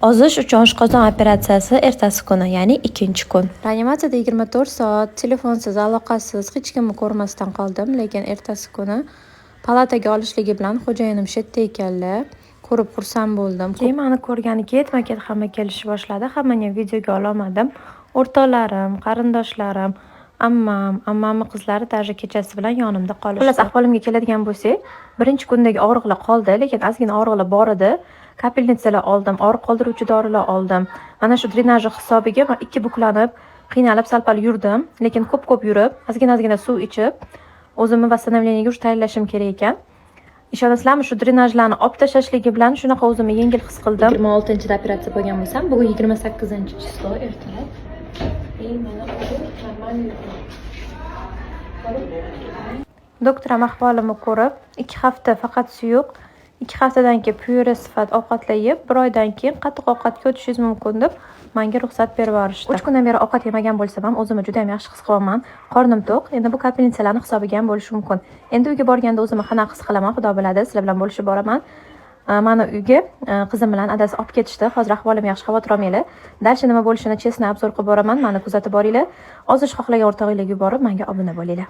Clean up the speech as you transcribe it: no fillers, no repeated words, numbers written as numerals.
Ozish uchun oshqozon operatsiyasi ertasi kuni, ya'ni ikkinchi kun. Reanimatsiyada 24 soat telefonsiz, aloqasiz, hech kimni ko'rmasdan qoldim, lekin ertasi kuni palataga olishligi bilan xo'jayinim shu yerda ekanlar. Ko'rib xursand bo'ldim. Keyin meni ko'rgani ketma-ket hamma kelishni boshladi. Hammani videoga ololmadim. O'rtoqlarim, qarindoshlarim, ammamning qizlari даже kechasi bilan yonimda qolishdi. Xullas, ahvolimga keladigan bo'lsak, birinchi kundagi og'riqlar qoldi, lekin ozgina og'riqlar bor edi. Kapelnitsalar oldim, og'riq qoldiruvchi dorilar oldim. Mana shu drenaj hisobiga men 2 buklanib, qiynalib salpal yurdim, lekin ko'p yurib, ozgina suv ichib, o'zimni vasстановлениyaga tayyorlashim kerak ekan. Ishonasizlarmi, shu drenajlarni olib tashlashligi bilan shunaqa o'zimni yengil his qildim. 26-da operatsiya bo'lgan bo'lsam, bugun 28-chисло ertalab. Doktor ahvolimni ko'rib, 2 hafta faqat suyuq, 2 haftadan keyin pyure sifat ovqatlar yeb, 1 oydan keyin qattiq ovqatga o'tishingiz mumkin deb menga ruxsat berib yuborishdi. 3 kundan beri ovqat yemagan bo'lsam ham o'zimni juda ham yaxshi his qilaman. Qornim to'q. Endi bu kapelnitsalarning hisobiga ham bo'lishi mumkin. Endi uyga borganda o'zimni qanaqa his qilaman, Xudo biladi. Sizlar bilan bo'lishib boraman. Meni uyga qizim bilan adasi olib ketishdi. Hozir ahvolim yaxshi, xavotir olmanglar. Dalcha nima bo'lishini chestni obzor qilib boraman. Meni kuzatib boringlar. Ozish xohlagan o'rtog'inglarga yuborib, menga obuna bo'linglar.